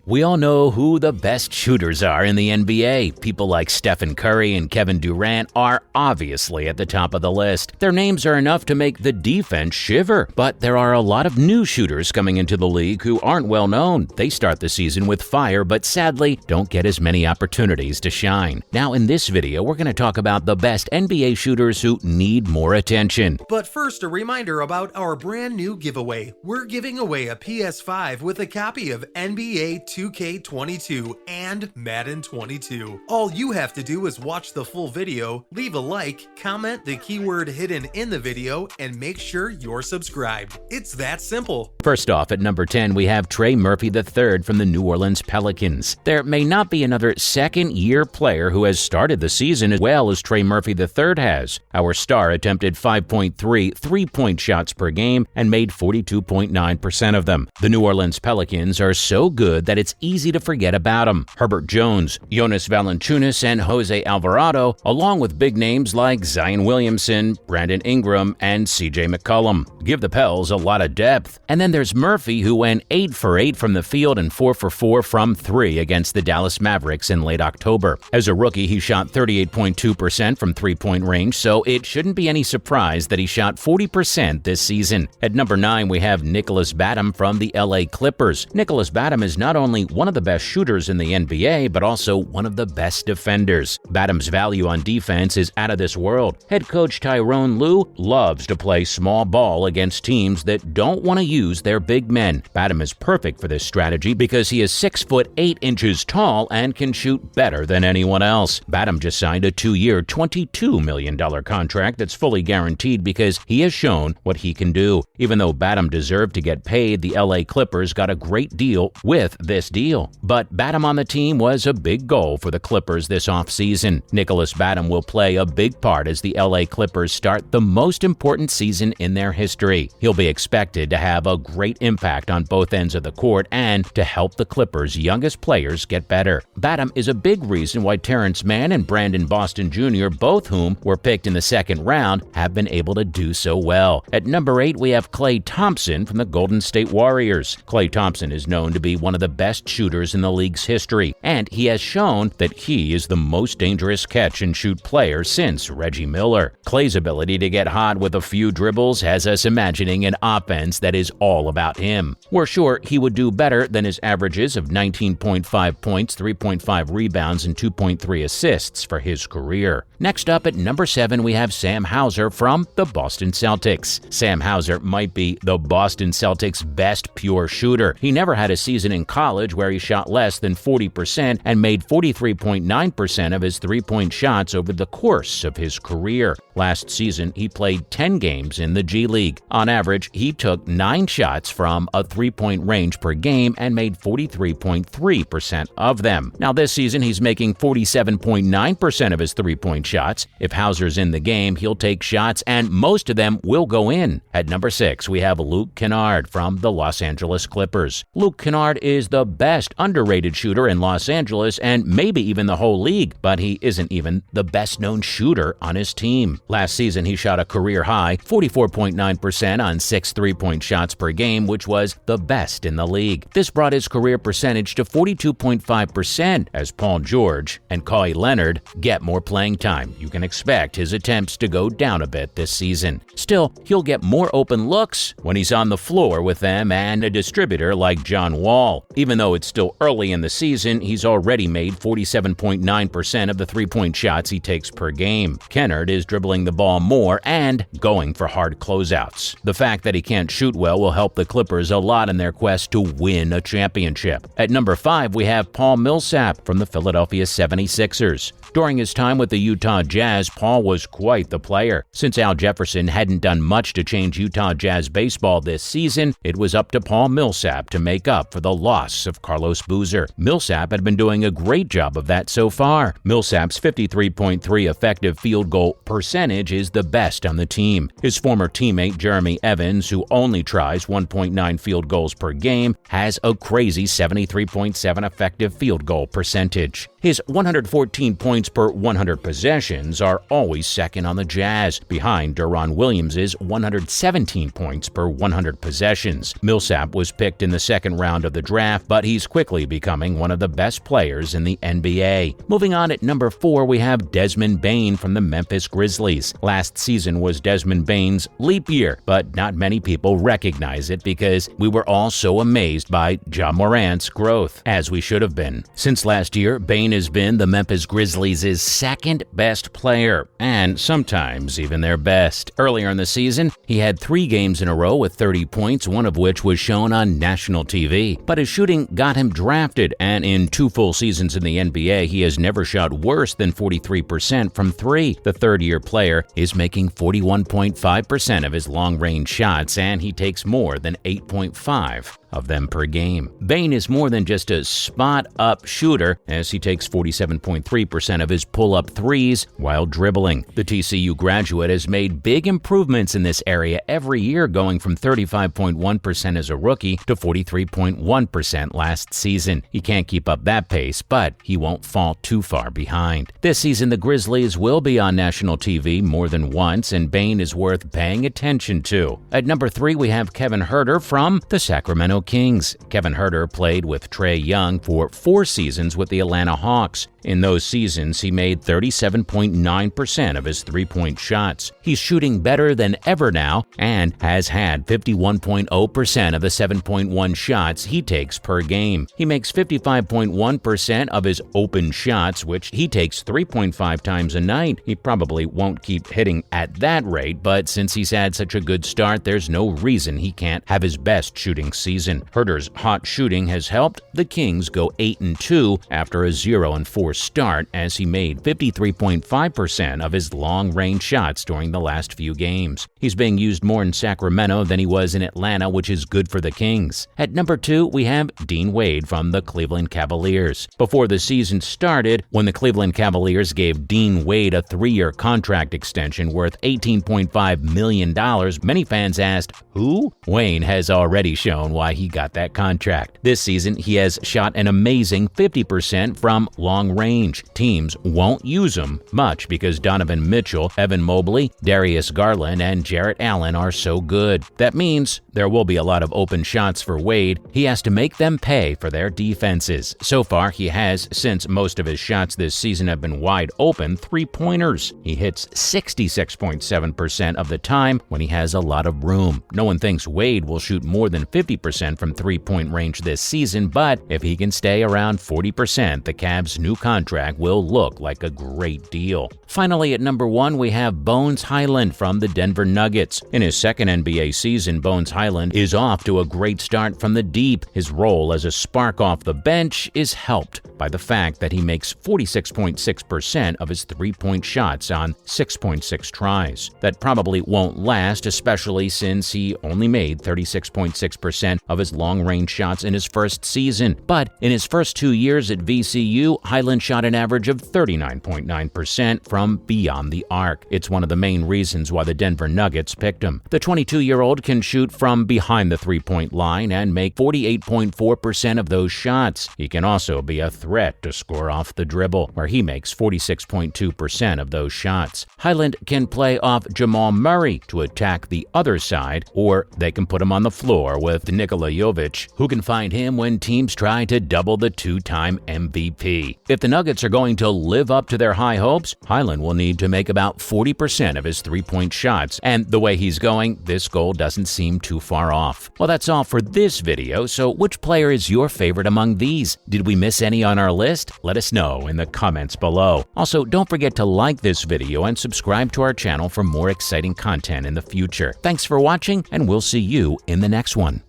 We all know who the best shooters are in the NBA. People like Stephen Curry and Kevin Durant are obviously at the top of the list. Their names are enough to make the defense shiver. But there are a lot of new shooters coming into the league who aren't well known. They start the season with fire, but sadly don't get as many opportunities to shine. Now in this video, we're going to talk about the best NBA shooters who need more attention. But first, a reminder about our brand new giveaway. We're giving away a PS5 with a copy of NBA 2K22 and Madden 22. All you have to do is watch the full video, leave a like, comment the keyword hidden in the video, and make sure you're subscribed. It's that simple. First off, at number 10, we have Trey Murphy III from the New Orleans Pelicans. There may not be another second-year player who has started the season as well as Trey Murphy III has. Our star attempted 5.3 three-point shots per game and made 42.9% of them. The New Orleans Pelicans are so good that it's easy to forget about them. Herbert Jones, Jonas Valanciunas, and Jose Alvarado, along with big names like Zion Williamson, Brandon Ingram, and CJ McCollum, give the Pels a lot of depth. And then there's Murphy, who went 8 for 8 from the field and 4 for 4 from 3 against the Dallas Mavericks in late October. As a rookie, he shot 38.2% from three-point range, so it shouldn't be any surprise that he shot 40% this season. At number 9, we have Nicholas Batum from the LA Clippers. Nicholas Batum is not only one of the best shooters in the NBA, but also one of the best defenders. Batum's value on defense is out of this world. Head coach Tyronn Lue loves to play small ball against teams that don't want to use their big men. Batum is perfect for this strategy because he is 6 foot 8 inches tall and can shoot better than anyone else. Batum just signed a 2-year, $22 million contract that's fully guaranteed because he has shown what he can do. Even though Batum deserved to get paid, the LA Clippers got a great deal with this deal. But Batum on the team was a big goal for the Clippers this offseason. Nicholas Batum will play a big part as the LA Clippers start the most important season in their history. He'll be expected to have a great impact on both ends of the court and to help the Clippers' youngest players get better. Batum is a big reason why Terrence Mann and Brandon Boston Jr., both whom were picked in the second round, have been able to do so well. At number 8, we have Klay Thompson from the Golden State Warriors. Klay Thompson is known to be one of the best shooters in the league's history, and he has shown that he is the most dangerous catch-and-shoot player since Reggie Miller. Klay's ability to get hot with a few dribbles has us imagining an offense that is all about him. We're sure he would do better than his averages of 19.5 points, 3.5 rebounds, and 2.3 assists for his career. Next up at number 7, we have Sam Hauser from the Boston Celtics. Sam Hauser might be the Boston Celtics' best pure shooter. He never had a season in college where he shot less than 40% and made 43.9% of his three-point shots over the course of his career. Last season, he played 10 games in the G League. On average, he took 9 shots from a three-point range per game and made 43.3% of them. Now this season, he's making 47.9% of his three-point shots. If Hauser's in the game, he'll take shots and most of them will go in. At number 6, we have Luke Kennard from the Los Angeles Clippers. Luke Kennard is the best underrated shooter in Los Angeles and maybe even the whole league, but he isn't even the best-known shooter on his team. Last season, he shot a career-high 44.9% on 6 three-point shots per game, which was the best in the league. This brought his career percentage to 42.5% as Paul George and Kawhi Leonard get more playing time. You can expect his attempts to go down a bit this season. Still, he'll get more open looks when he's on the floor with them and a distributor like John Wall. Even though it's still early in the season, he's already made 47.9% of the three-point shots he takes per game. Kennard is dribbling the ball more and going for hard closeouts. The fact that he can't shoot well will help the Clippers a lot in their quest to win a championship. At number 5, we have Paul Millsap from the Philadelphia 76ers. During his time with the Utah Jazz, Paul was quite the player. Since Al Jefferson hadn't done much to change Utah Jazz baseball this season, it was up to Paul Millsap to make up for the loss of Carlos Boozer. Millsap had been doing a great job of that so far. Millsap's 53.3 effective field goal percentage is the best on the team. His former teammate Jeremy Evans, who only tries 1.9 field goals per game, has a crazy 73.7 effective field goal percentage. His 114 points per 100 possessions are always second on the Jazz, behind Deron Williams' 117 points per 100 possessions. Millsap was picked in the second round of the draft, but but he's quickly becoming one of the best players in the NBA. Moving on at number 4, we have Desmond Bane from the Memphis Grizzlies. Last season was Desmond Bane's leap year, but not many people recognize it because we were all so amazed by Ja Morant's growth, as we should have been. Since last year, Bane has been the Memphis Grizzlies' second best player, and sometimes even their best. Earlier in the season, he had 3 games in a row with 30 points, one of which was shown on national TV. But his shooting got him drafted, and in 2 full seasons in the NBA, he has never shot worse than 43% from 3. The third-year player is making 41.5% of his long-range shots, and he takes more than 8.5 of them per game. Bane is more than just a spot-up shooter, as he takes 47.3% of his pull-up threes while dribbling. The TCU graduate has made big improvements in this area every year, going from 35.1% as a rookie to 43.1% last season. He can't keep up that pace, but he won't fall too far behind. This season, the Grizzlies will be on national TV more than once, and Bane is worth paying attention to. At number 3, we have Kevin Huerter from the Sacramento Kings. Kevin Huerter played with Trae Young for 4 seasons with the Atlanta Hawks. In those seasons, he made 37.9% of his three-point shots. He's shooting better than ever now and has had 51.0% of the 7.1 shots he takes per game. He makes 55.1% of his open shots, which he takes 3.5 times a night. He probably won't keep hitting at that rate, but since he's had such a good start, there's no reason he can't have his best shooting season. Huerter's hot shooting has helped the Kings go 8-2 after a 0-4 start, as he made 53.5% of his long-range shots during the last few games. He's being used more in Sacramento than he was in Atlanta, which is good for the Kings. At number 2, we have Dean Wade from the Cleveland Cavaliers. Before the season started, when the Cleveland Cavaliers gave Dean Wade a 3-year contract extension worth $18.5 million, many fans asked, who? Wade has already shown why he got that contract. This season, he has shot an amazing 50% from long range. Teams won't use him much because Donovan Mitchell, Evan Mobley, Darius Garland, and Jarrett Allen are so good. That means there will be a lot of open shots for Wade. He has to make them pay for their defenses. So far, he has, since most of his shots this season have been wide open, 3-pointers. He hits 66.7% of the time when he has a lot of room. No one thinks Wade will shoot more than 50% from 3-point range this season, but if he can stay around 40%, the Cavs' new contract will look like a great deal. Finally, at number 1, we have Bones Hyland from the Denver Nuggets. In his second NBA season, Bones Hyland is off to a great start from the deep. His role as a spark off the bench is helped by the fact that he makes 46.6% of his 3-point shots on 6.6 tries. That probably won't last, especially since he only made 36.6% of his long-range shots in his first season. But in his first 2 years at VCU, Hyland shot an average of 39.9% from beyond the arc. It's one of the main reasons why the Denver Nuggets picked him. The 22-year-old can shoot from behind the 3-point line and make 48.4% of those shots. He can also be a threat to score off the dribble, where he makes 46.2% of those shots. Hyland can play off Jamal Murray to attack the other side, or they can put him on the floor with Nikola Jovic, who can find him when teams try to double the 2-time MVP. If the Nuggets are going to live up to their high hopes, Hyland will need to make about 40% of his 3-point shots, and the way he's going, this goal doesn't seem too far off. Well, that's all for this video, so which player is your favorite among these? Did we miss any on our list? Let us know in the comments below. Also, don't forget to like this video and subscribe to our channel for more exciting content in the future. Thanks for watching, and we'll see you in the next one.